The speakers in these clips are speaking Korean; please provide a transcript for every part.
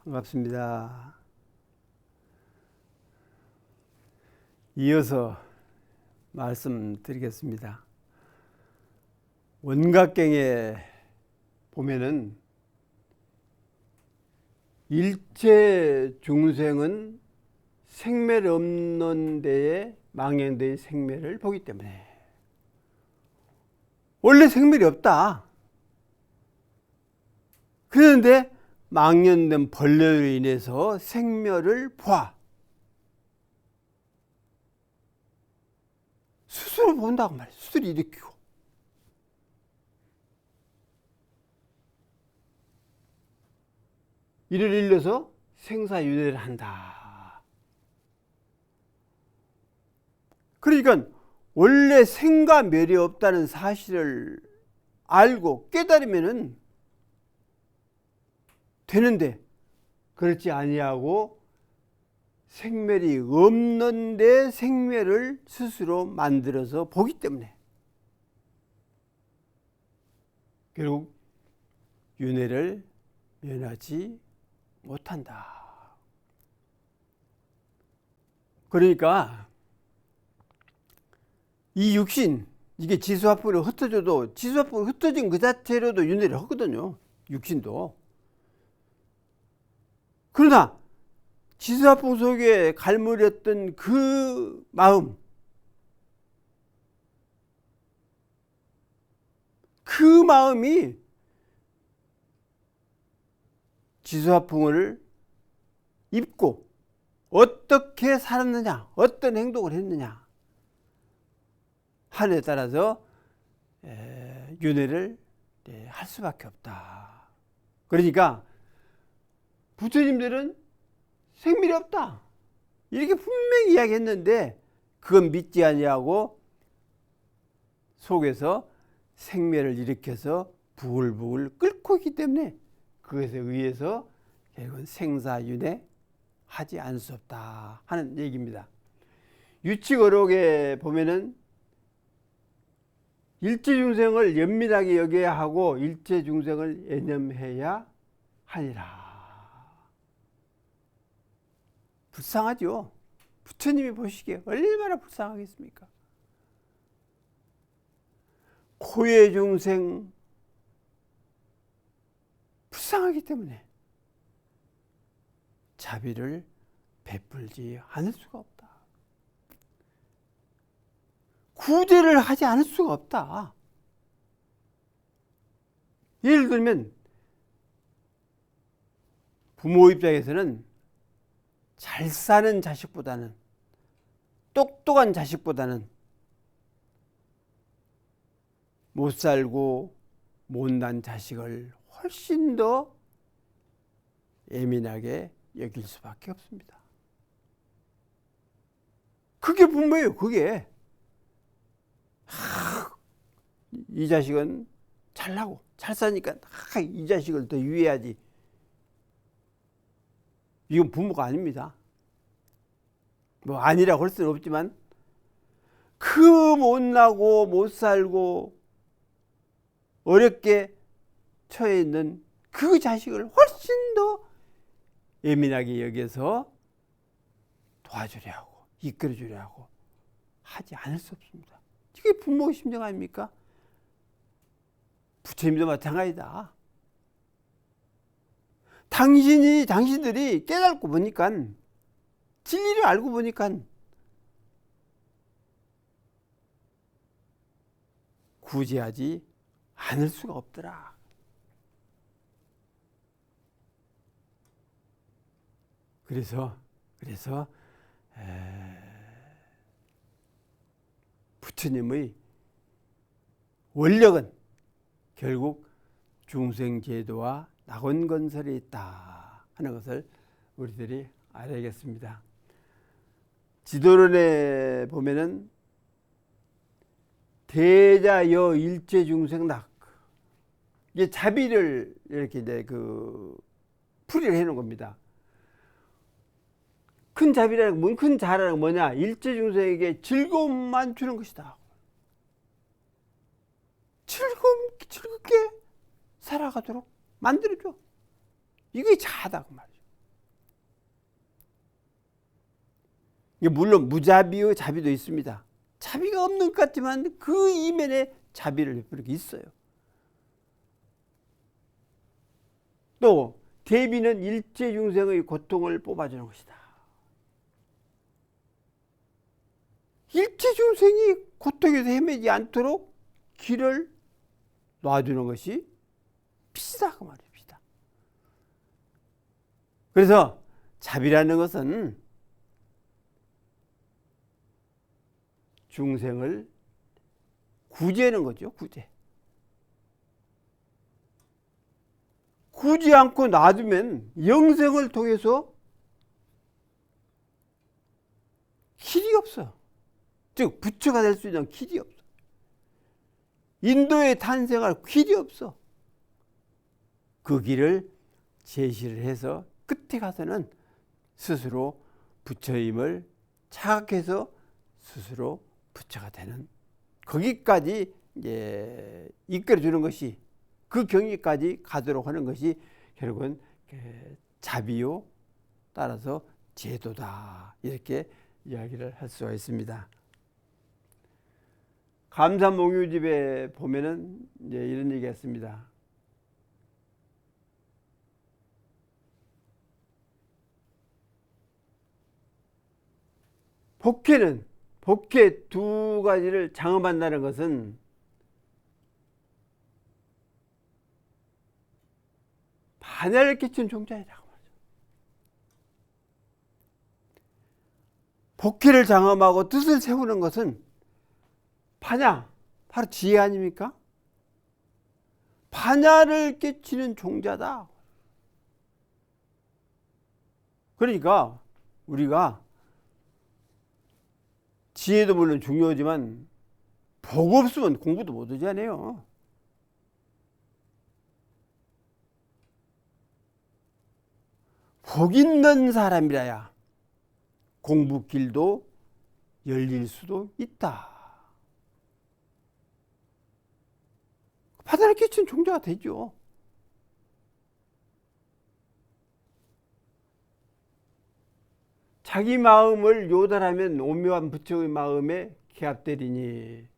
반갑습니다. 이어서 말씀드리겠습니다. 원각경에 보면은 일체 중생은 생멸 없는 데에 망연대의 생멸을 보기 때문에 원래 생멸이 없다. 그런데 망연된 벌레로 인해서 생멸을 봐. 스스로 본다고 말이야. 스스로 일으키고. 이를 일러서 생사윤회를 한다. 그러니까 원래 생과 멸이 없다는 사실을 알고 깨달으면은 되는데 그렇지 아니하고 생멸이 없는데 생멸을 스스로 만들어서 보기 때문에 결국 윤회를 면하지 못한다. 그러니까 이 육신, 이게 지수화풍으로 흩어져도 지수화풍으로 흩어진 그 자체로도 윤회를 하거든요. 육신도. 그러나 지수화풍 속에 갈무렸던 그 마음, 그 마음이 지수화풍을 입고 어떻게 살았느냐, 어떤 행동을 했느냐 하늘에 따라서 윤회를 할 수밖에 없다. 그러니까 부처님들은 생멸이 없다 이렇게 분명히 이야기했는데 그건 믿지 아니하고 속에서 생멸을 일으켜서 부글부글 끓고 있기 때문에 그것에 의해서 결국은 생사윤회 하지 않을 수 없다 하는 얘기입니다. 유치거록에 보면은 일체중생을 연민하게 여겨야 하고 일체중생을 애념해야 하니라. 불쌍하죠. 부처님이 보시기에 얼마나 불쌍하겠습니까? 고해 중생 불쌍하기 때문에 자비를 베풀지 않을 수가 없다. 구제를 하지 않을 수가 없다. 예를 들면 부모 입장에서는 잘 사는 자식보다는 똑똑한 자식보다는 못 살고 못난 자식을 훨씬 더 예민하게 여길 수밖에 없습니다. 그게 부모예요. 그게 이 자식은 잘나고 잘 사니까 이 자식을 더 유해하지. 이건 부모가 아닙니다. 뭐 아니라고 할 수는 없지만 그 못나고 못 살고 어렵게 처해 있는 그 자식을 훨씬 더 예민하게 여겨서 도와주려 하고 이끌어 주려 하고 하지 않을 수 없습니다. 이게 부모의 심정 아닙니까? 부처님도 마찬가지다. 당신들이 깨닫고 보니까 진리를 알고 보니까 구제하지 않을 수가 없더라. 그래서 부처님의 원력은 결국 중생제도와 낙원건설에 있다 하는 것을 우리들이 알아야겠습니다. 지도론에 보면은 대자여 일체중생낙 이게 자비를 이렇게 이제 풀이를 해놓은 겁니다. 큰 자비라는 건 큰 자라는 건 뭐냐? 일체중생에게 즐거움만 주는 것이다. 즐겁게 살아가도록 만들어줘. 이게 자아다 그 말이죠. 물론 무자비의 자비도 있습니다. 자비가 없는 것 같지만 그 이면에 자비를 베푸는 게 있어요. 또 대비는 일체 중생의 고통을 뽑아주는 것이다. 일체 중생이 고통에서 헤매지 않도록 길을 놔주는 것이 비시다 그 말이에요. 비시다. 그래서 자비라는 것은 중생을 구제하는 거죠. 구제. 구지 않고 놔두면 영생을 통해서 길이 없어. 즉 부처가 될 수 있는 길이 없어. 인도에 탄생할 길이 없어. 그 길을 제시를 해서 끝에 가서는 스스로 부처임을 자각해서 스스로 부처가 되는 거기까지 이제 이끌어주는 것이, 그 경지까지 가도록 하는 것이 결국은 자비요 따라서 제도다, 이렇게 이야기를 할 수가 있습니다. 감사몽유집에 보면은 이제 이런 얘기가 있습니다. 복회 두 가지를 장엄한다는 것은 반야를 끼친 종자이라고 말이죠. 복회를 장엄하고 뜻을 세우는 것은 반야, 바로 지혜 아닙니까? 반야를 끼치는 종자다. 그러니까 우리가 지혜도 물론 중요하지만 복 없으면 공부도 못하잖아요. 복 있는 사람이라야 공부 길도 열릴 수도 있다. 바다를 끼친 종자가 되죠. 자기 마음을 요달하면 오묘한 부처의 마음에 개합되리니,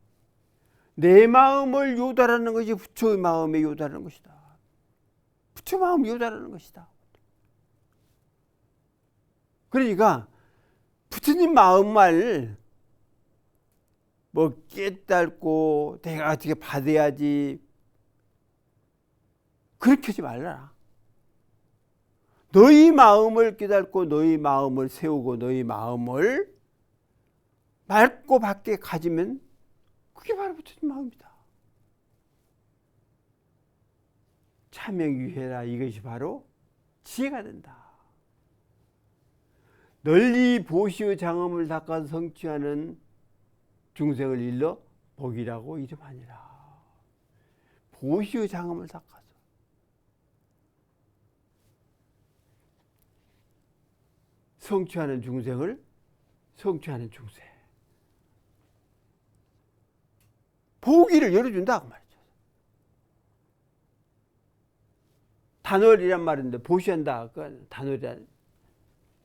내 마음을 요달하는 것이 부처의 마음에 요달하는 것이다. 부처 마음을 요달하는 것이다. 그러니까 부처님 마음을 뭐 깨닫고 내가 어떻게 받아야지 그렇게 하지 말라. 너희 마음을 깨닫고 너희 마음을 세우고 너희 마음을 맑고 밝게 가지면 그게 바로 부처님 마음이다. 참명유해라, 이것이 바로 지혜가 된다. 널리 보시의 장엄을 닦아서 성취하는 중생을 일러 복이라고 이름하니라. 보시의 장엄을 닦아서 성취하는 중생을 성취하는 중생, 보기를 열어준다 그 말이죠. 단월이란 말인데 보시한다, 그 단월이란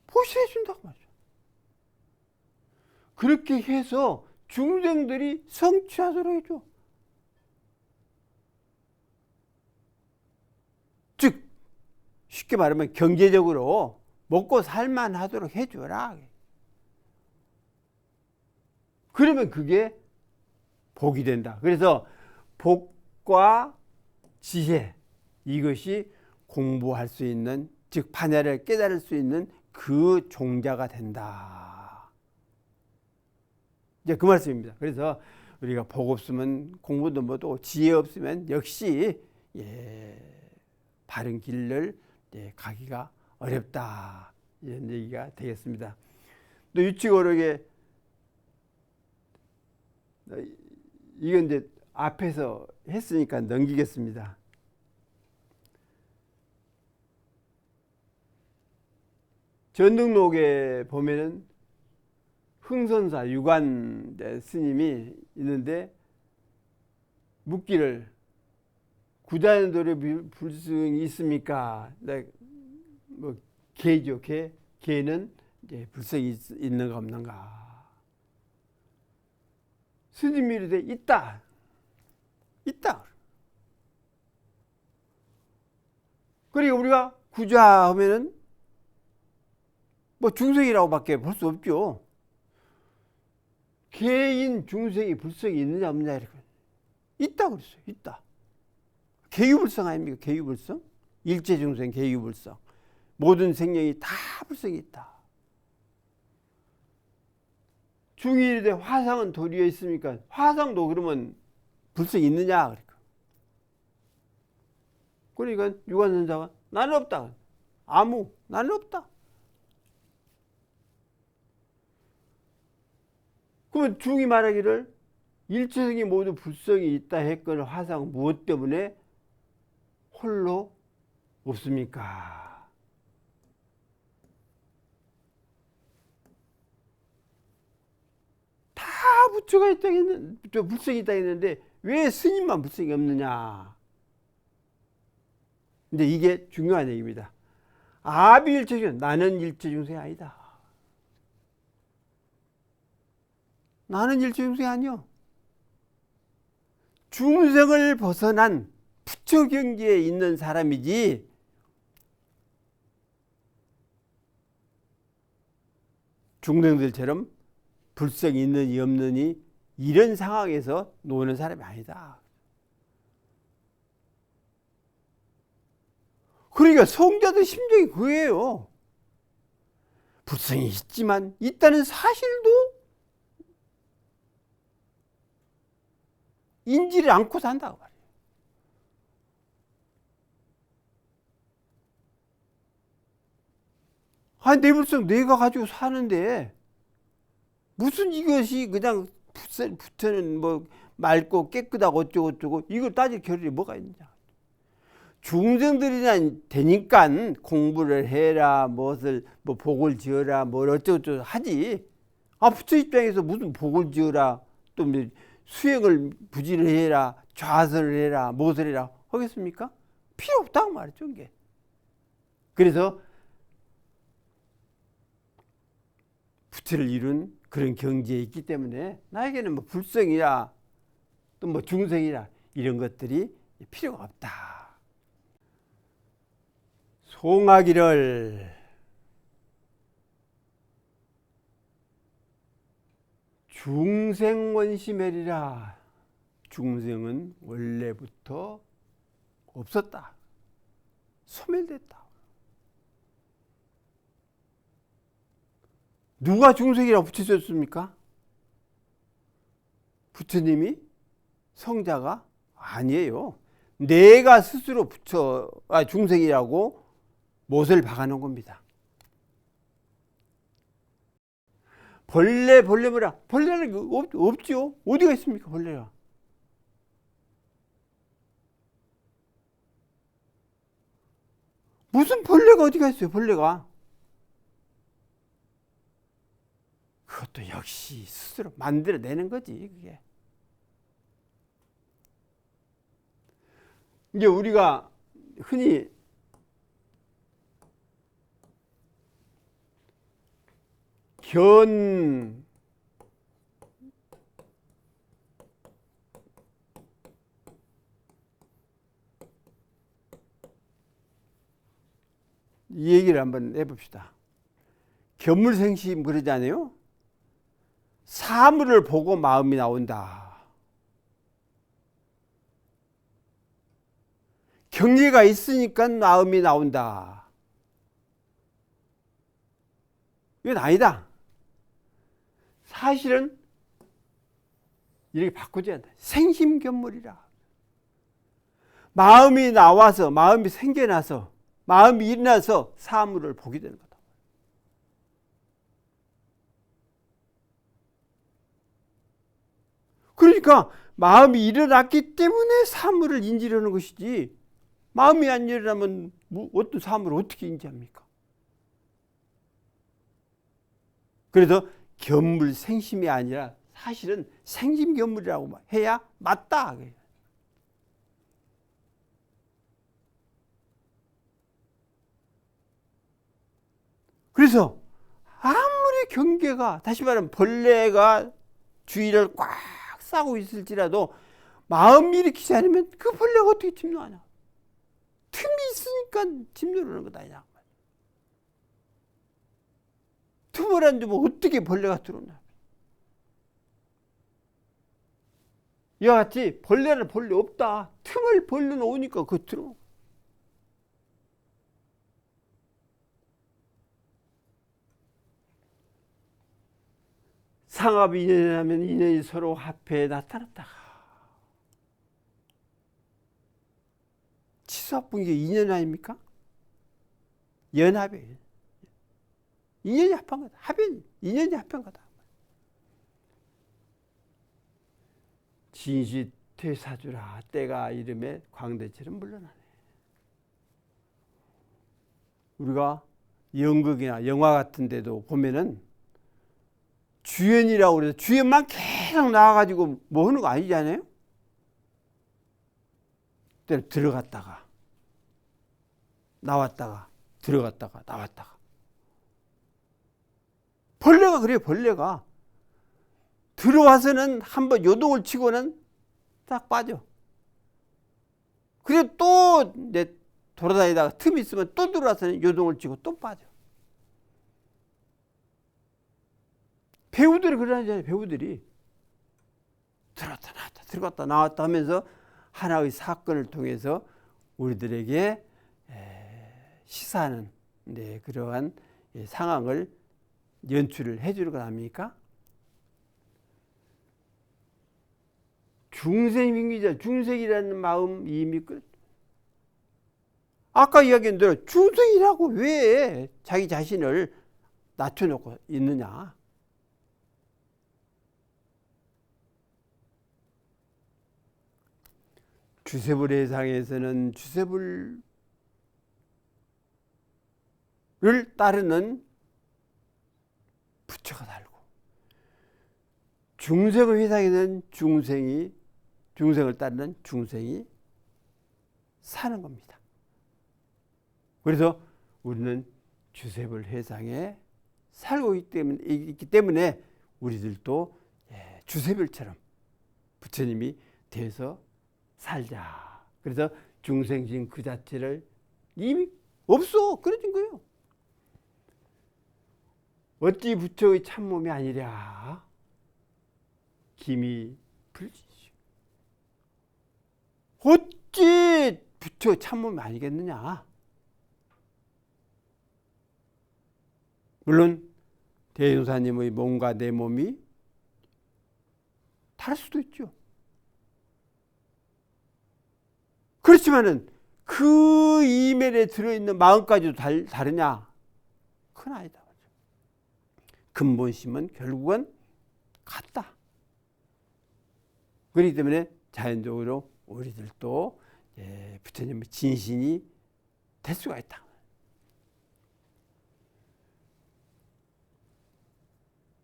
보시해준다 그 말이죠. 그렇게 해서 중생들이 성취하도록 해줘. 즉 쉽게 말하면 경제적으로 먹고 살만하도록 해줘라. 그러면 그게 복이 된다. 그래서 복과 지혜, 이것이 공부할 수 있는, 즉 반야를 깨달을 수 있는 그 종자가 된다. 이제 그 말씀입니다. 그래서 우리가 복 없으면 공부도 못하고 지혜 없으면 역시 바른 길을 가기가 어렵다, 이런 얘기가 되겠습니다. 또 유치고록에 이건 이제 앞에서 했으니까 넘기겠습니다. 전등록에 보면은 흥선사 유관 스님이 있는데 묻기를 구다는 노래 불승이 있습니까? 뭐 개죠. 개는 이제 불성이 있는가 없는가. 스님이 이르되 있다. 있다. 그러니까 우리가 구자하면은 뭐 중생이라고밖에 볼 수 없죠. 개인 중생이 불성이 있느냐 없느냐 이렇게 있다 그랬어요. 있다. 개유불성 아닙니까? 개유불성. 일체 중생 개유불성. 모든 생명이 다 불성이 있다. 중일에 화상은 도리에 있습니까? 화상도 그러면 불성이 있느냐? 그러니까 유관선자가 나는 없다. 나는 없다. 그러면 중이 말하기를 일체생이 모두 불성이 있다 했거늘 화상 무엇 때문에 홀로 없습니까? 다 부처가 있다 했는데, 불성이 있다 했는데 왜 스님만 불성이 없느냐? 근데 이게 중요한 얘기입니다. 아비일체중, 나는 일체중생이 아니다. 나는 일체중생이 아니요. 중생을 벗어난 부처 경지에 있는 사람이지 중생들처럼 불성이 있느니 없느니 이런 상황에서 노는 사람이 아니다. 그러니까 성자들 심정이 그거예요. 불성이 있지만 있다는 사실도 인지를 않고 산다고 말이에요. 내 불성 내가 가지고 사는데 무슨 이것이 그냥 부처는 뭐 맑고 깨끗하고 어쩌고 이걸 따질 겨를이 뭐가 있느냐. 중생들이나 되니까 공부를 해라, 무엇을 뭐 복을 지어라, 뭘 어쩌고 하지. 부처 입장에서 무슨 복을 지어라, 또 수행을 부지를 해라, 좌설을 해라, 무엇을 해라 하겠습니까? 필요 없다고 말이죠, 이게. 그래서 부처를 이룬 그런 경지에 있기 때문에 나에게는 뭐 불성이라 또 뭐 중생이라 이런 것들이 필요가 없다. 송하기를 중생원심해리라. 중생은 원래부터 없었다. 소멸됐다. 누가 중생이라고 붙여줬습니까? 부처님이? 성자가? 아니에요. 내가 스스로 중생이라고 못을 박아놓은 겁니다. 벌레 뭐라? 벌레는 없죠. 어디가 있습니까? 벌레가. 무슨 벌레가 어디가 있어요? 벌레가. 그것도 역시 스스로 만들어내는 거지, 그게. 이제 우리가 흔히 이 얘기를 한번 해봅시다. 견물생심 그러지 않아요? 사물을 보고 마음이 나온다. 경계가 있으니까 마음이 나온다. 이건 아니다. 사실은 이렇게 바꾸지 않다. 생심견물이라. 마음이 나와서, 마음이 생겨나서, 마음이 일어나서 사물을 보게 되는 거다. 그러니까 마음이 일어났기 때문에 사물을 인지하는 것이지, 마음이 안 일어나면 어떤 사물을 어떻게 인지합니까? 그래서 견물생심이 아니라 사실은 생심견물이라고 해야 맞다. 그래서 경계가, 다시 말하면 벌레가 주위를 꽉 싸고 있을지라도 마음 일으키지 않으면 그 벌레가 어떻게 침노하냐. 틈이 있으니까 침노하는 거다. 틈을 안 주면 어떻게 벌레가 들어오냐. 이와 같이 벌레는 벌레 없다. 틈을 벌려 놓으니까 그 들어. 상합이 인연이라면 인연이 서로 합해 나타났다가 치수합분계 인연 아닙니까? 연합이에요. 인연이 합한 거다. 합연, 인연이 합한 거다. 진시 퇴사주라. 때가 이름에 광대처럼 물러나네. 우리가 연극이나 영화 같은 데도 보면은 주연이라고 그래서 주연만 계속 나와가지고 뭐 하는 거 아니잖아요? 들어갔다가 나왔다가 들어갔다가 나왔다가. 벌레가 그래요. 벌레가 들어와서는 한번 요동을 치고는 딱 빠져. 그리고 또 이제 돌아다니다가 틈이 있으면 또 들어와서는 요동을 치고 또 빠져. 배우들이 그러잖아요. 배우들이 들어갔다 나왔다 들어갔다 나왔다 하면서 하나의 사건을 통해서 우리들에게 시사하는 그러한 상황을 연출을 해주는 것 아닙니까? 중생민기자, 중생이라는 마음 이미 아까 이야기한 대로 중생이라고 왜 자기 자신을 낮춰놓고 있느냐? 주세불회상에서는 주세불을 따르는 부처가 달고, 중생의 회상에는 중생을 따르는 중생이 사는 겁니다. 그래서 우리는 주세불 회상에 살고 있기 때문에 우리들도 주세불처럼 부처님이 되어서 살자. 그래서 중생심 그 자체를 이미 없어. 그래진 거예요. 어찌 부처의 참몸이 아니랴. 김이 불지시. 어찌 부처의 참몸이 아니겠느냐. 물론 대종사님의 몸과 내 몸이 다를 수도 있죠. 그렇지만은 그 이면에 들어있는 마음까지도 다르냐? 그건 아니다. 근본심은 결국은 같다. 그렇기 때문에 자연적으로 우리들도 부처님의 진신이 될 수가 있다.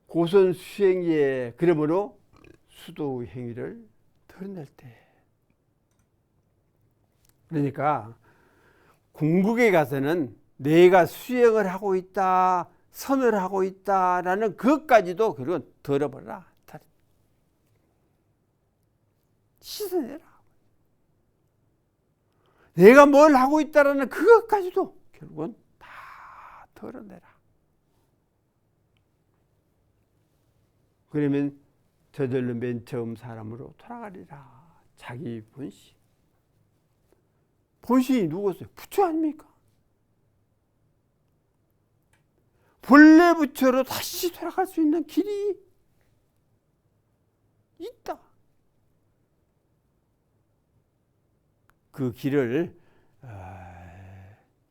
고선 수행에 그러므로 수도 행위를 드러낼 때, 그러니까 궁극에 가서는 내가 수행을 하고 있다, 선을 하고 있다라는 그것까지도 그건 덜어버려라. 씻어내라. 내가 뭘 하고 있다라는 그것까지도 결국은 다 덜어내라. 그러면 저절로 맨 처음 사람으로 돌아가리라. 자기 본심. 본심이 누구였어요? 부처 아닙니까? 본래 부처로 다시 돌아갈 수 있는 길이 있다. 그 길을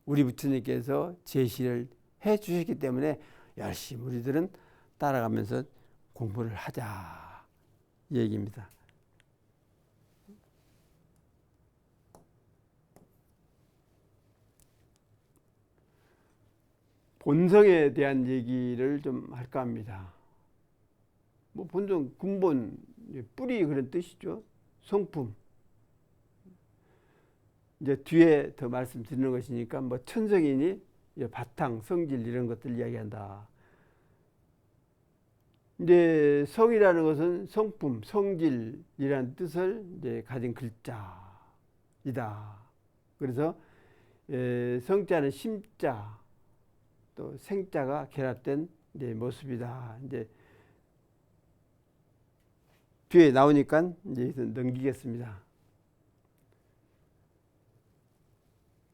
우리 부처님께서 제시를 해 주셨기 때문에 열심히 우리들은 따라가면서 공부를 하자 이 얘기입니다. 본성에 대한 얘기를 좀 할까 합니다. 뭐 본성, 근본, 뿌리 그런 뜻이죠. 성품. 이제 뒤에 더 말씀드리는 것이니까 뭐 천성이니 바탕, 성질 이런 것들 이야기한다. 이제 성이라는 것은 성품, 성질이라는 뜻을 이제 가진 글자이다. 그래서 성자는 심자, 또 생자가 결합된 이제 모습이다. 이제 뒤에 나오니까 이제 넘기겠습니다.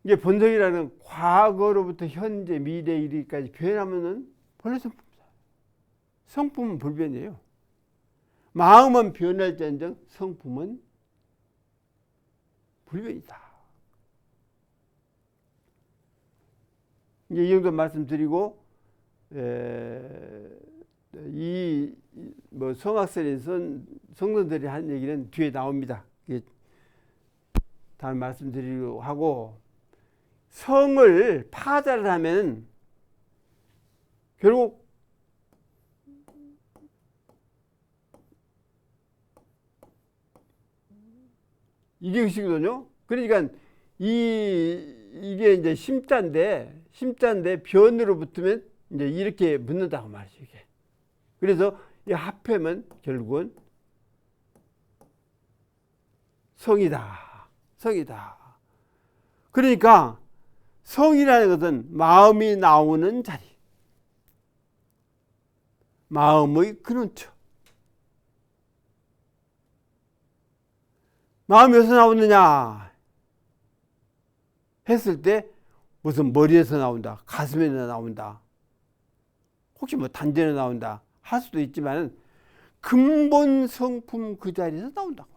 이게 본성이라는 과거로부터 현재, 미래, 이르기까지 표현하면은 본래 성품이다. 성품은 불변이에요. 마음은 변할지언정 성품은 불변이다. 이제 이 정도 말씀드리고 이 뭐 성악설의 성도들이 한 얘기는 뒤에 나옵니다. 다음 말씀드리고 하고, 성을 파자를 하면 결국 이게 의식이거든요. 그러니까 이게 이제 심자인데 변으로 붙으면 이제 이렇게 붙는다고 말이죠. 이게. 그래서 이 합하면 결국은 성이다. 그러니까 성이라는 것은 마음이 나오는 자리, 마음의 근원처. 마음이 어디서 나오느냐 했을 때 무슨 머리에서 나온다, 가슴에서 나온다, 혹시 뭐 단전에 나온다 할 수도 있지만 근본 성품 그 자리에서 나온다고.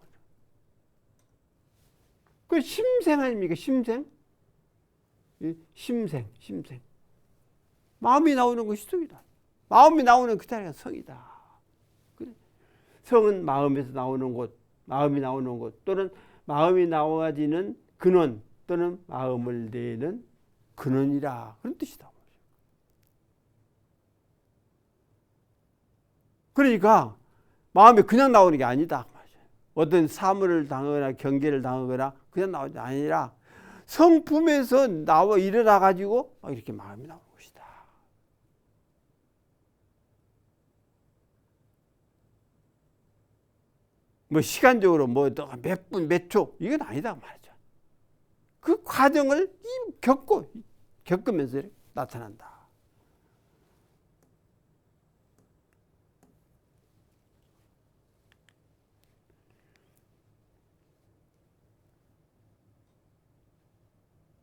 그 심생 아닙니까? 심생. 마음이 나오는 것이 성이다. 마음이 나오는 그 자리가 성이다. 성은 마음에서 나오는 곳, 마음이 나오는 곳, 또는 마음이 나와지는 근원, 또는 마음을 내는 근원이라, 그런 뜻이다. 그러니까 마음이 그냥 나오는 게 아니다. 어떤 사물을 당하거나 경계를 당하거나 그냥 나오는 게 아니라 성품에서 나와 일어나 가지고 이렇게 마음이 나오는 것이다. 뭐 시간적으로 뭐 몇 분, 몇 초 이건 아니다 말이죠. 그 과정을 겪으면서 나타난다.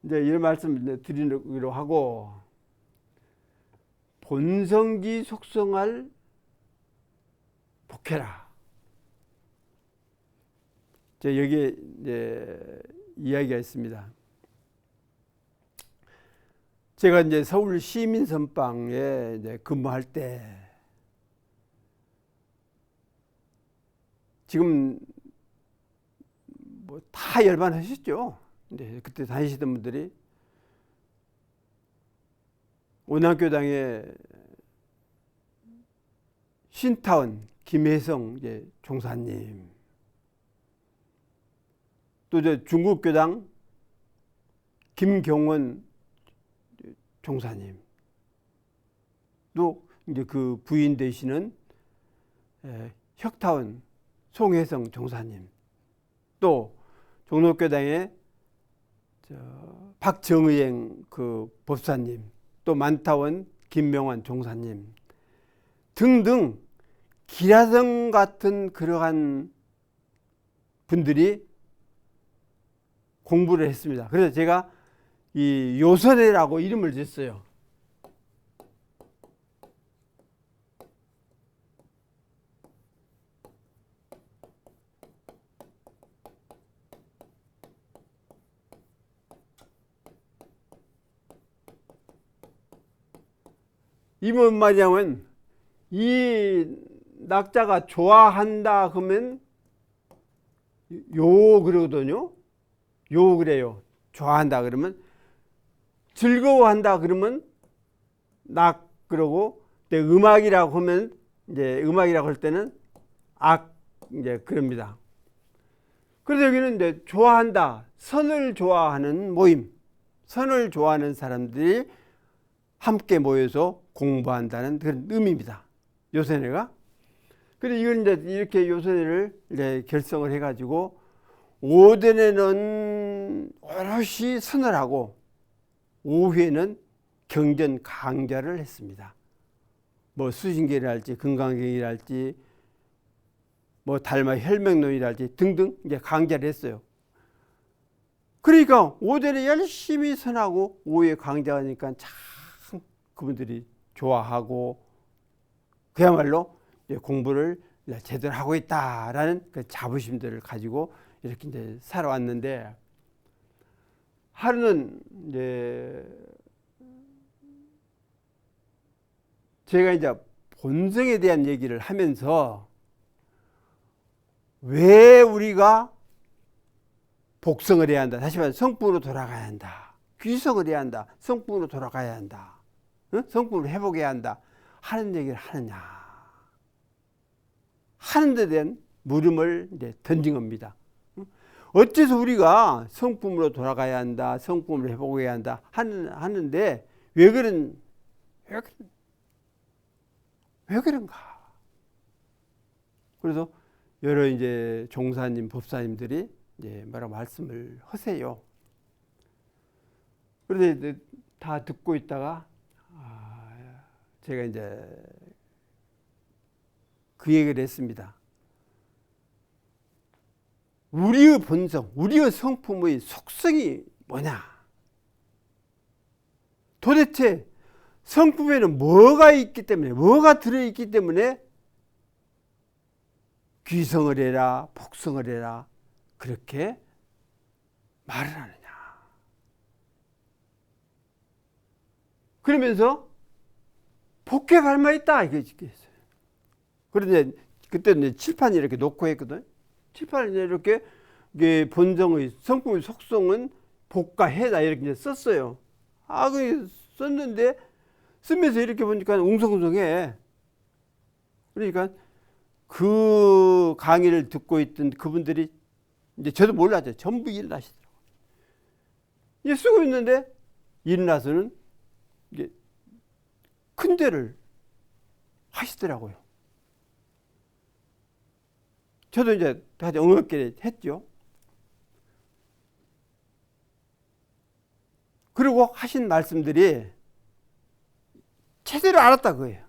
이제 이런 말씀 드리기로 하고, 본성지 속성할 복해라. 여기에 이제 이야기가 있습니다. 제가 이제 서울 시민선방에 이제 근무할 때, 지금 뭐 다 열반하셨죠. 근데 그때 다니시던 분들이 온학교당에 신타원 김혜성 이제 종사님, 또 저 중국교당 김경원 종사님, 또 이제 그 부인 되시는 혁타원 송혜성 종사님, 또 종로교당의 박정의행 그 법사님, 또 만타원 김명환 종사님 등등 기라성 같은 그러한 분들이 공부를 했습니다. 그래서 제가 이 요선회라고 이름을 줬어요. 이 뭔 말이냐면, 이 낙자가 좋아한다 그러면 요 그러거든요. 요 그래요. 좋아한다 그러면, 즐거워한다 그러면 낙 그러고, 음악이라고 하면 이제 음악이라고 할 때는 악 이제 그럽니다. 그래서 여기는 이제 좋아한다, 선을 좋아하는 모임, 선을 좋아하는 사람들이 함께 모여서 공부한다는 그런 의미입니다. 요선회가. 그래서 이걸 이제 이렇게 요선회를 이제 결성을 해가지고 오전에는 오롯이 선을 하고 오후에는 경전 강좌를 했습니다. 뭐 수신계를 할지 금강경이라 할지 뭐 달마 혈맹론이라 할지 등등 이제 강좌를 했어요. 그러니까 오전에 열심히 선하고 오후에 강좌하니까 참 그분들이 좋아하고 그야말로 공부를 제대로 하고 있다라는 그 자부심들을 가지고 이렇게 이제 살아왔는데, 하루는 이제 제가 이제 본성에 대한 얘기를 하면서 왜 우리가 복성을 해야 한다, 다시 말해 성품으로 돌아가야 한다, 귀성을 해야 한다, 성품으로 돌아가야 한다, 성품을 회복해야 한다 하는 얘기를 하느냐 하는 데 대한 물음을 이제 던진 겁니다. 어째서 우리가 성품으로 돌아가야 한다, 성품을 회복해야 한다 하는데 왜 그런가? 그래서 여러 이제 종사님, 법사님들이 이제 뭐라고 말씀을 하세요. 그런데 다 듣고 있다가 제가 이제 그 얘기를 했습니다. 우리의 본성, 우리의 성품의 속성이 뭐냐? 도대체 성품에는 뭐가 있기 때문에, 뭐가 들어있기 때문에 귀성을 해라, 복성을 해라 그렇게 말을 하느냐? 그러면서 복에 닮아 있다 이게 있어요. 그런데 그때는 칠판이 이렇게 놓고 했거든. 칠판에 이렇게 본성의 성품의 속성은 복과 해다 이렇게 이제 썼어요. 그 썼는데 쓰면서 이렇게 보니까 웅성웅성해. 그러니까 그 강의를 듣고 있던 그분들이 이제 저도 몰랐죠. 전부 일어나시더라고요. 이제 쓰고 있는데 일어나서는 이게 큰 데를 하시더라고요. 저도 이제 다시 엉겁게 했죠. 그리고 하신 말씀들이 제대로 알았다 그거예요.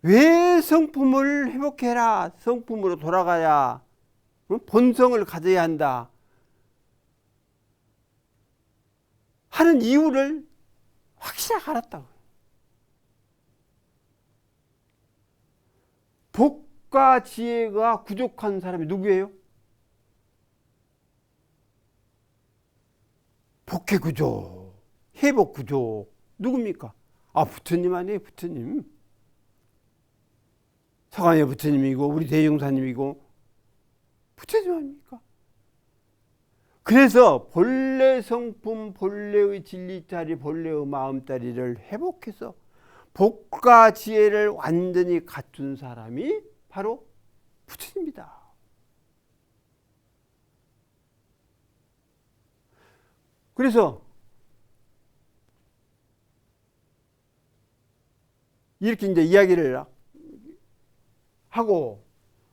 왜 성품을 회복해라, 성품으로 돌아가야 본성을 가져야 한다 하는 이유를 확실히 알았다고. 복과 지혜가 부족한 사람이 누구예요? 복회 구조, 회복 구조 누굽니까? 부처님 아니에요, 부처님. 서강의 부처님이고 우리 대종사님이고 부처님 아닙니까? 그래서 본래 성품, 본래의 진리자리, 본래의 마음자리를 회복해서 복과 지혜를 완전히 갖춘 사람이 바로 부처님입니다. 그래서 이렇게 이제 이야기를 하고,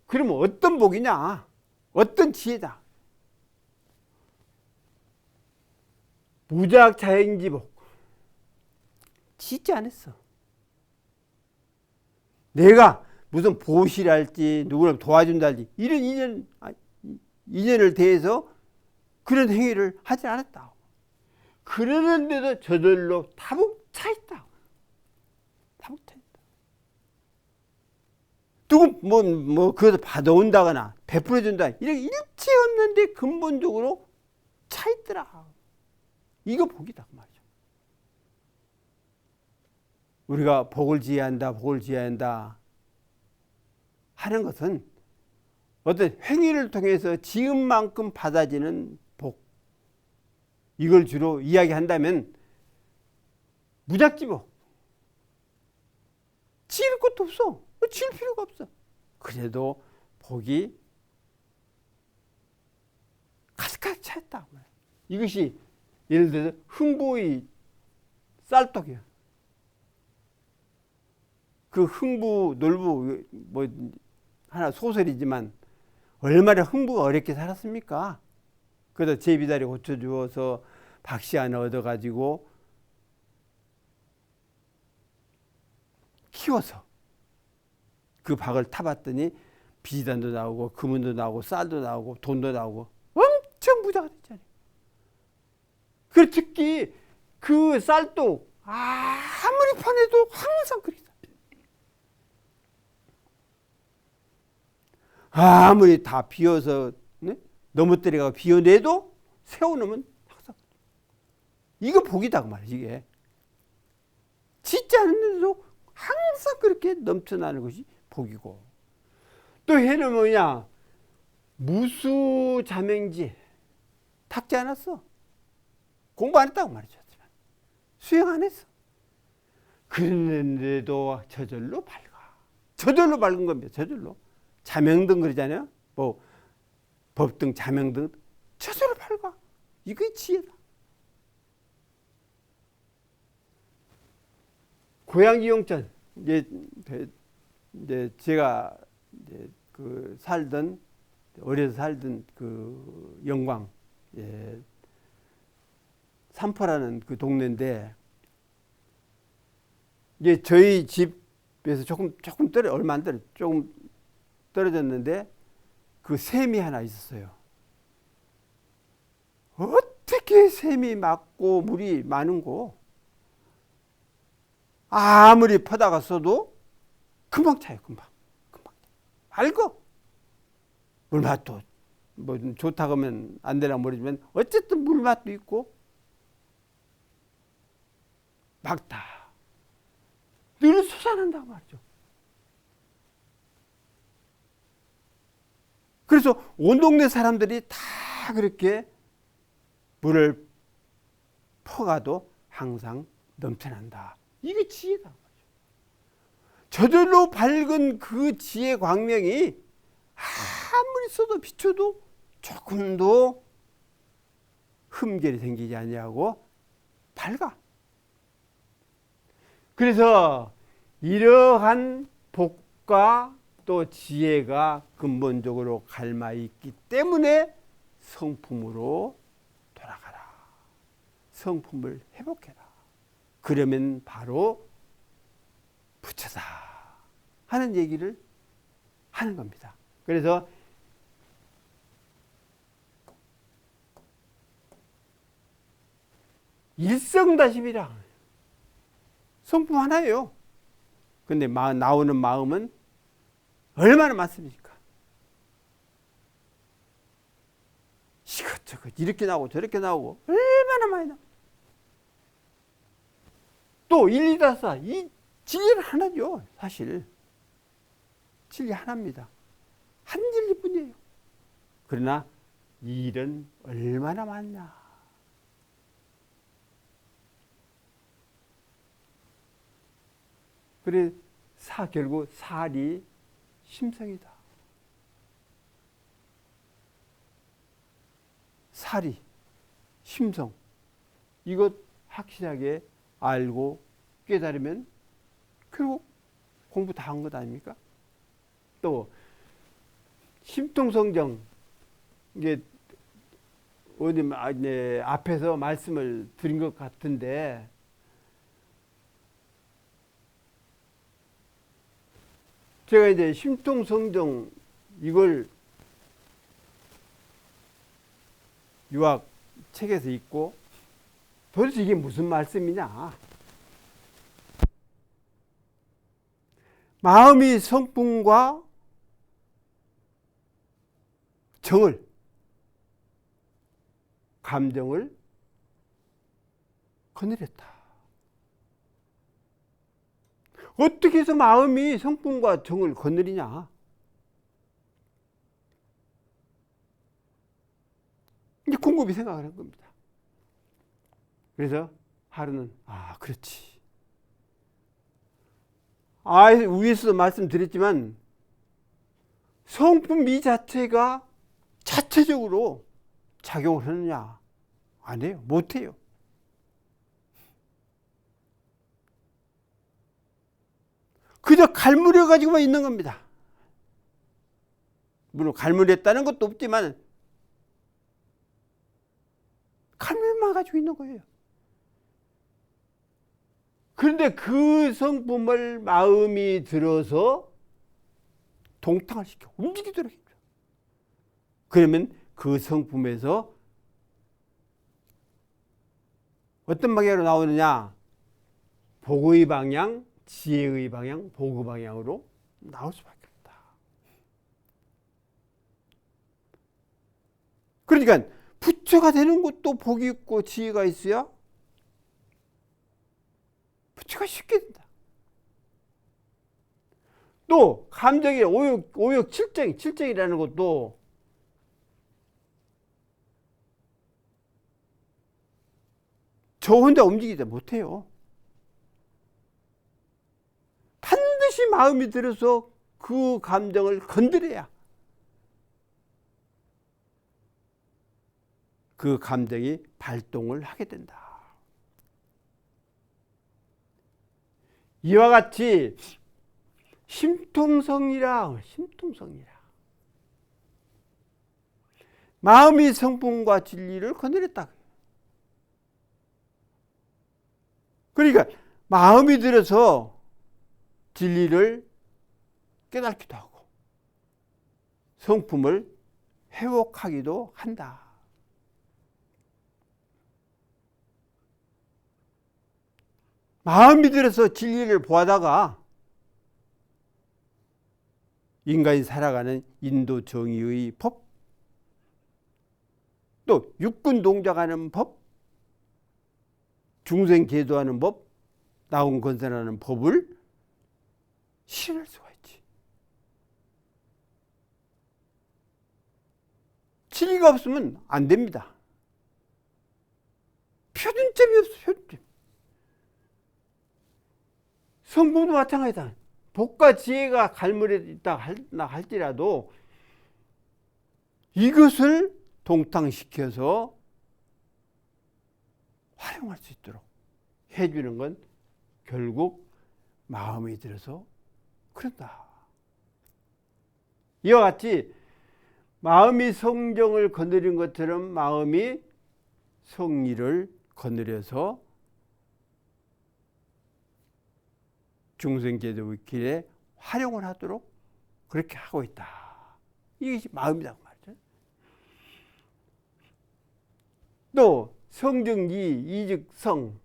그러면 어떤 복이냐? 어떤 지혜다? 무작자행지복. 짓지 않았어. 내가 무슨 보시랄지 누구를 도와준다 할지 이런 인연을 대해서 그런 행위를 하지 않았다. 그러는데도 저절로 타복 차 있다. 타복 차 있다. 누구 그것을 받아온다거나 베풀어준다 이런 일체 없는데 근본적으로 차 있더라. 이거 복이다 그 말이죠. 우리가 복을 지어야 한다, 복을 지어야 한다 하는 것은 어떤 행위를 통해서 지은 만큼 받아지는 복, 이걸 주로 이야기한다면 무작지복. 지을 것도 없어. 지을 필요가 없어. 그래도 복이 가득가득 차있다. 이것이 예를 들어서 흥보의 쌀떡이야. 그 흥부, 놀부, 뭐, 하나 소설이지만, 얼마나 흥부가 어렵게 살았습니까? 그래서 제비다리 고쳐주어서 박씨 하나 얻어가지고, 키워서, 그 박을 타봤더니, 비단도 나오고, 금은도 나오고, 쌀도 나오고, 돈도 나오고, 엄청 부자가 됐잖아요. 그리고 특히, 그 쌀도, 아무리 파내도 항상 그렇게 아무리 다 비워서 네? 넘어뜨려가 비워내도 세워놓으면 항상 이거 복이다 그 말이야. 이게 짓지 않는데도 항상 그렇게 넘쳐나는 것이 복이고, 또 해는 뭐냐, 무수자맹지 닦지 않았어. 공부 안 했다고 말이죠. 수행 안 했어. 그런데도 저절로 밝아. 저절로 밝은 겁니다. 저절로. 자명등 그러잖아요. 뭐 법등, 자명등 저절로 밝아. 이게 지혜다. 고양이 용천 이제 제가 이제 그 살던 어려서 살던 그 영광 삼포라는 그 동네인데, 이제 저희 집에서 조금 얼마 안 조금 떨어졌는데 그 샘이 하나 있었어요. 어떻게 샘이 많고 물이 많은 거 아무리 퍼다가 써도 금방 차요. 금방 알고 물맛도 뭐 좋다고 하면 안 되나 모르지만 어쨌든 물맛도 있고 막다 늘 솟아난다고 말이죠. 그래서 온 동네 사람들이 다 그렇게 물을 퍼가도 항상 넘쳐난다. 이게 지혜다. 저절로 밝은 그 지혜 광명이 아무리 써도 비춰도 조금도 흠결이 생기지 아니하고 밝아. 그래서 이러한 복과 또 지혜가 근본적으로 갈마 있기 때문에 성품으로 돌아가라. 성품을 회복해라. 그러면 바로 부처다 하는 얘기를 하는 겁니다. 그래서 일성다심이라 성품 하나예요. 근데 나오는 마음은 얼마나 많습니까? 이것저것 이렇게 나오고 저렇게 나오고 얼마나 많이 나오고, 또 1, 2, 4, 이 진리는 하나죠. 사실 진리 하나입니다. 한 진리뿐이에요. 그러나 이 일은 얼마나 많냐. 그래 결국 살이 심성이다. 살이 심성 이것 확실하게 알고 깨달으면 결국 공부 다 한 것 아닙니까? 또 심통성정 이게 어디 앞에서 말씀을 드린 것 같은데, 제가 이제 심통성정 이걸 유학 책에서 읽고 도대체 이게 무슨 말씀이냐. 마음이 성품과 정을, 감정을 거느렸다. 어떻게 해서 마음이 성품과 정을 거느리냐. 이제 곰곰이 생각을 한 겁니다. 그래서 하루는 그렇지. 위에서도 말씀드렸지만 성품 이 자체가 자체적으로 작용을 하느냐? 안 해요. 못 해요. 그저 갈무려 가지고만 있는 겁니다. 물론 갈무렸다는 것도 없지만 갈무려만 가지고 있는 거예요. 그런데 그 성품을 마음이 들어서 동탕을 시켜 움직이도록 해요. 그러면 그 성품에서 어떤 방향으로 나오느냐? 복의 방향, 지혜의 방향, 복의 방향으로 나올 수밖에 없다. 그러니까 부처가 되는 것도 복이 있고 지혜가 있어야 부처가 쉽게 된다. 또 감정의 오욕 칠정이라는 것도 저 혼자 움직이지 못해요. 반드시 마음이 들어서 그 감정을 건드려야 그 감정이 발동을 하게 된다. 이와 같이 심통성이라 마음이 성품과 진리를 건드렸다. 그러니까 마음이 들어서 진리를 깨닫기도 하고 성품을 회복하기도 한다. 마음이 들어서 진리를 보다가 인간이 살아가는 인도 정의의 법, 또 육군 동작하는 법, 중생 계도하는 법, 나온 건설하는 법을 실현할 수가 있지. 진리가 없으면 안 됩니다. 표준점이 없어, 표준점. 성품도 마찬가지다. 복과 지혜가 갈무려 있다 할지라도 이것을 동탕시켜서 활용할 수 있도록 해주는 건 결국 마음이 들어서 그런다. 이와 같이 마음이 성정을 건드린 것처럼 마음이 성리를 건드려서 중생제도의 길에 활용을 하도록 그렇게 하고 있다. 이것이 마음이라고 말이죠. 또 성정이 이즉성,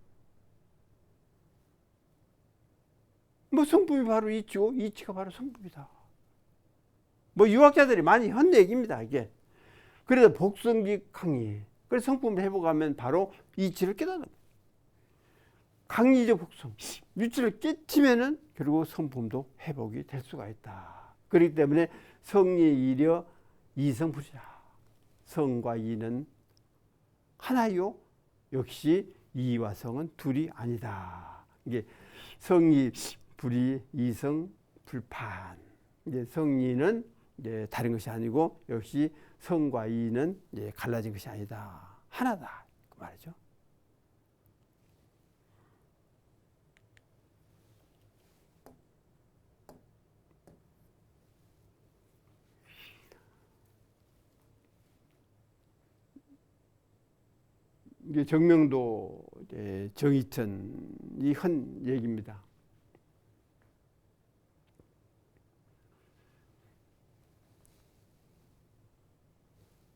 뭐 성품이 바로 이치고 이치가 바로 성품이다. 뭐 유학자들이 많이 한 얘기입니다. 이게 그래서 복성직항의, 그래서 성품을 회복하면 바로 이치를 깨닫는 거예요. 강의적 복성, 유치를 깨치면은 결국 성품도 회복이 될 수가 있다. 그렇기 때문에 성리 이려 이성불이다. 성과 이는 하나요. 역시 이와 성은 둘이 아니다. 이게 성리 불이 이성 불판. 이제 성리는 이제 다른 것이 아니고 역시 성과 이는 이제 갈라진 것이 아니다. 하나다. 그 말이죠. 이게 정명도 정의천이 한 얘기입니다.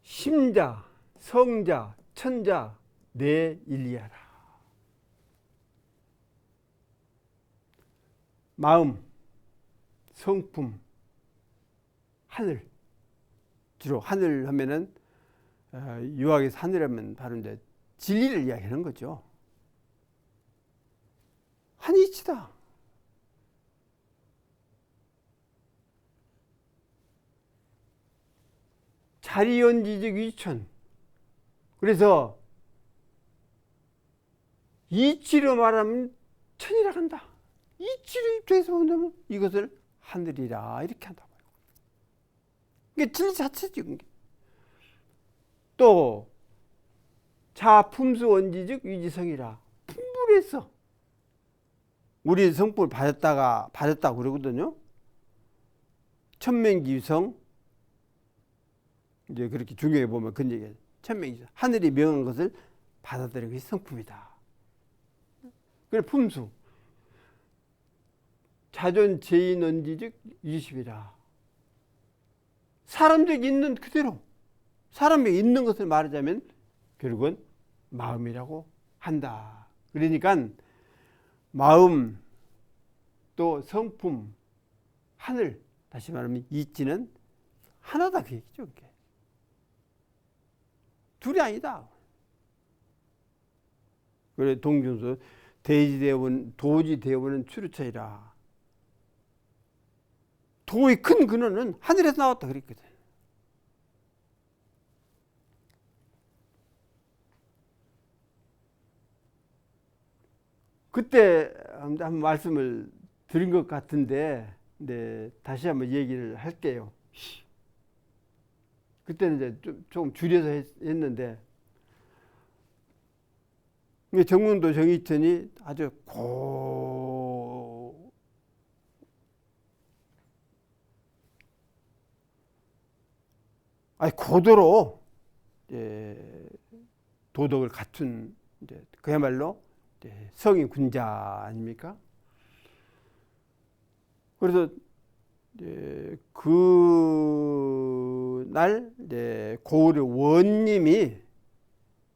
심자, 성자, 천자, 내 일리하라. 마음, 성품, 하늘. 주로 하늘 하면은 유학에서 하늘 하면 바로 이제 진리를 이야기하는 거죠. 한 이치다. 자리연지적 이천. 그래서 이치로 말하면 천이라 한다. 이치로 입장에서 본다면 이것을 하늘이라 이렇게 한다고 해요. 이게 진리 자체죠. 또 자품수 원지적 위지성이라. 풍불에서 우리 성품을 받았다고 그러거든요. 천명기성, 이제 그렇게 중요해 보면 그런 얘기예요. 천명기성, 하늘이 명한 것을 받아들이는 것이 성품이다. 그래 품수, 자존 제인 언지즉 유십이라. 사람들이 있는 그대로, 사람이 있는 것을 말하자면 결국은 마음이라고 한다. 그러니까 마음 또 성품, 하늘, 다시 말하면 이치는 하나다 그 얘기죠. 그게. 둘이 아니다. 그래 동준서 도지 대원은 추루차이라. 도의 큰 근원은 하늘에서 나왔다 그랬거든. 그때 한번 말씀을 드린 것 같은데, 네, 다시 한번 얘기를 할게요. 그때는 이제 조금 줄여서 했는데, 정문도 정의천이 아주 고도로 도덕을 갖춘 그야말로 성인 군자 아닙니까? 그래서 그날 고을의 원님이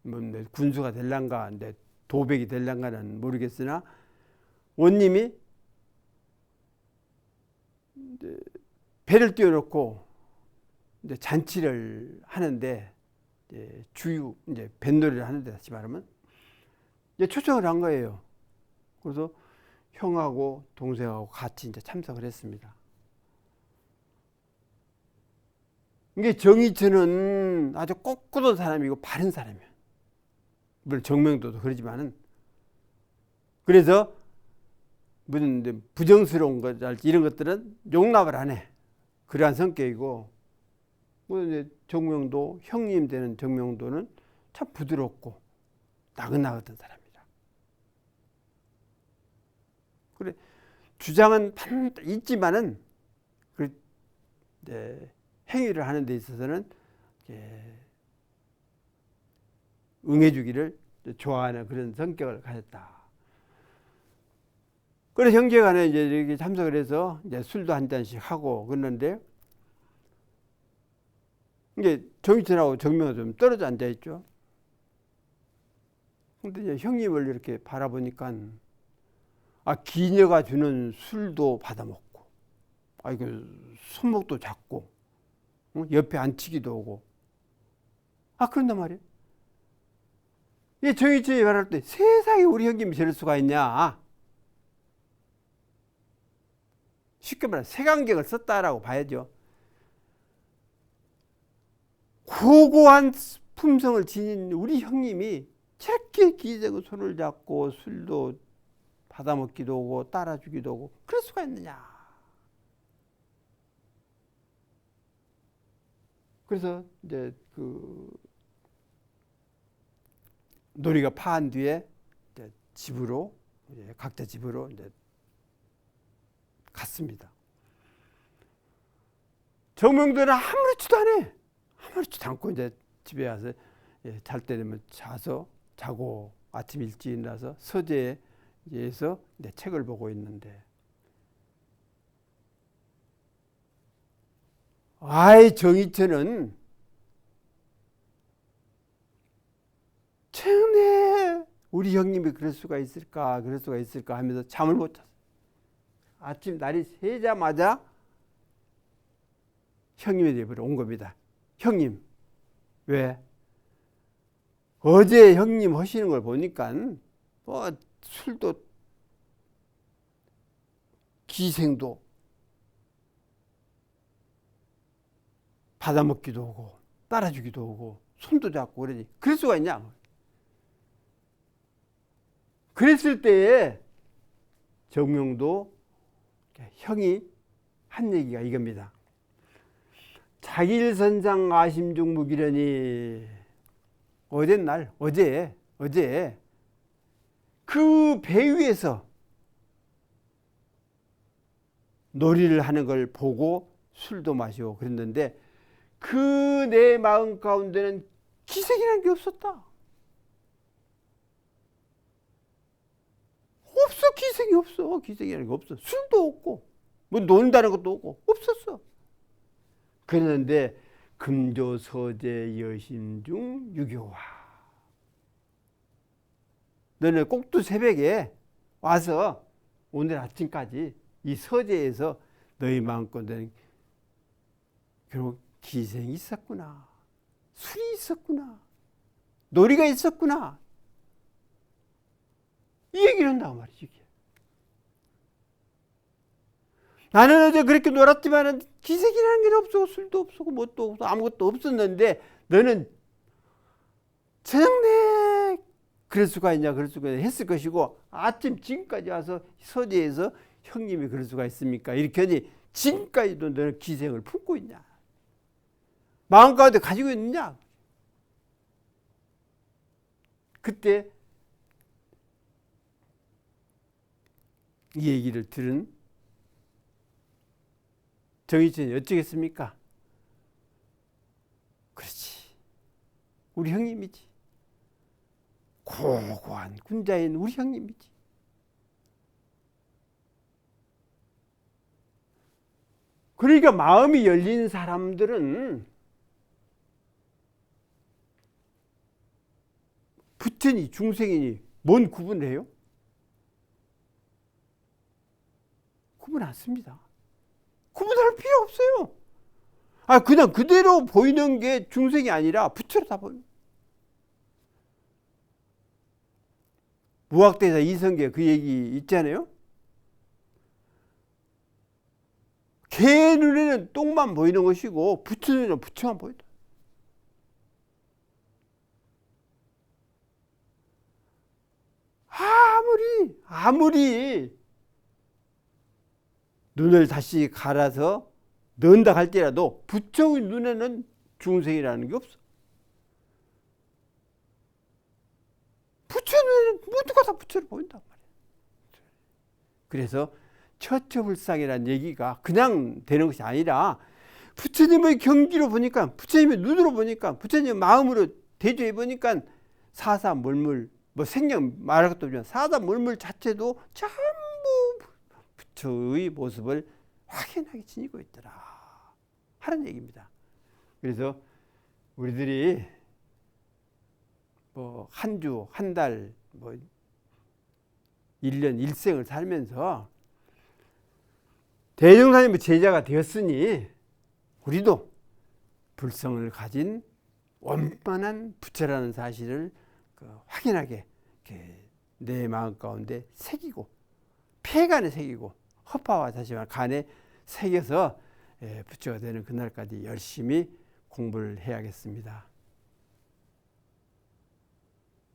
뭐 군수가 될란가 도백이 될란가는 모르겠으나 원님이 배를 띄워놓고 잔치를 하는데 주유 뱃놀이를 하는데 다시 말하면 초청을 한 거예요. 그래서 형하고 동생하고 같이 이제 참석을 했습니다. 이게 정의천은 아주 꼿꼿한 사람이고 바른 사람이에요. 물론 정명도도 그러지만은, 그래서 무슨 부정스러운 것 이런 것들은 용납을 안 해. 그러한 성격이고, 정명도 형님 되는 정명도는 참 부드럽고 나긋나긋한 사람이라. 그래 주장은 있지만은 행위를 하는 데 있어서는 응해주기를 좋아하는 그런 성격을 가졌다. 그래서 형제간에 이제 이렇게 참석을 해서 이제 술도 한 잔씩 하고 그러는데, 이게 정의천하고 정명은 좀 떨어져 앉아 있죠. 근데 이제 형님을 이렇게 바라보니까 기녀가 주는 술도 받아먹고, 그 손목도 잡고, 옆에 앉히기도 하고, 그런단 말이에요. 이 정의천이 말할 때 세상에 우리 형님이 저럴 수가 있냐. 쉽게 말하면 색안경을 썼다라고 봐야죠. 고고한 품성을 지닌 우리 형님이 저렇게 기적으로 손을 잡고 술도 받아먹기도 하고 따라주기도 하고 그럴 수가 있느냐. 그래서 이제 놀이가 파한 뒤에 이제 집으로, 각자 집으로 이제 갔습니다. 정명도는 아무렇지도 않아. 아무렇지도 않고 이제 집에 와서 잘 때 되면 자고 아침 일찍 일어나서 서재에서 책을 보고 있는데, 정의천은 전에 우리 형님이 그럴 수가 있을까 하면서 잠을 못 잤어. 아침 날이 새자마자 형님의 집으로 온 겁니다. 형님, 왜? 어제 형님 하시는 걸 보니까 술도 기생도 받아먹기도 하고 따라주기도 하고 손도 잡고 그러니 그럴 수가 있냐. 그랬을 때에 정명도 형이 한 얘기가 이겁니다. 자길선상 아심중 무기려니. 어제 그 배 위에서 놀이를 하는 걸 보고 술도 마시고 그랬는데 그 내 마음 가운데는 기색이라는 게 없었다. 없어. 기색이 없어. 기색이라는 게 없어. 술도 없고 뭐 논다는 것도 없고 없었어. 그랬는데 금조서제 여심중 유교화. 너는 꼭두 새벽에 와서 오늘 아침까지 이 서재에서 너희 마음껏 결국 기생이 있었구나. 술이 있었구나. 놀이가 있었구나. 이 얘기를 한다고 말이지. 나는 어제 그렇게 놀았지만 기색이라는 게 없고 술도 없고 뭣도 없고 아무것도 없었는데 너는 저녁내 그럴 수가 있냐 그럴 수가 있냐 했을 것이고 아침 지금까지 와서 서재에서 형님이 그럴 수가 있습니까? 이렇게 하니 지금까지도 너는 기생을 품고 있냐? 마음 가운데 가지고 있느냐? 그때 이 얘기를 들은 정의진이 어쩌겠습니까? 그렇지. 우리 형님이지. 고고한 군자인 우리 형님이지. 그러니까 마음이 열린 사람들은 부처니 중생이니 뭔 구분을 해요? 구분 안 씁니다. 구분할 필요 없어요. 그냥 그대로 보이는 게 중생이 아니라 부처로 다 보여요. 무학대사 이성계 그 얘기 있잖아요. 개 눈에는 똥만 보이는 것이고 부처 눈에는 부처만 보인다. 아무리 눈을 다시 갈아서 넣는다 할지라도 부처의 눈에는 중생이라는 게 없어. 부처 눈에는 모두가 다 부처를 보인단 말이야. 그래서 처처불상이라는 얘기가 그냥 되는 것이 아니라 부처님의 경지로 보니까 부처님의 눈으로 보니까 부처님의 마음으로 대조해 보니까 사사물물 뭐 생명 말할 것도 없지만 사사물물 자체도 전부 부처의 모습을 확연하게 지니고 있더라 하는 얘기입니다. 그래서 우리들이 뭐 한 주, 한 달, 뭐 1년, 일생을 살면서 대종사님의 제자가 되었으니 우리도 불성을 가진 원만한 부처라는 사실을 확연하게 내 마음 가운데 새기고 폐간에 새기고 허파와 자신과 간에 새겨서 부처가 되는 그날까지 열심히 공부를 해야겠습니다.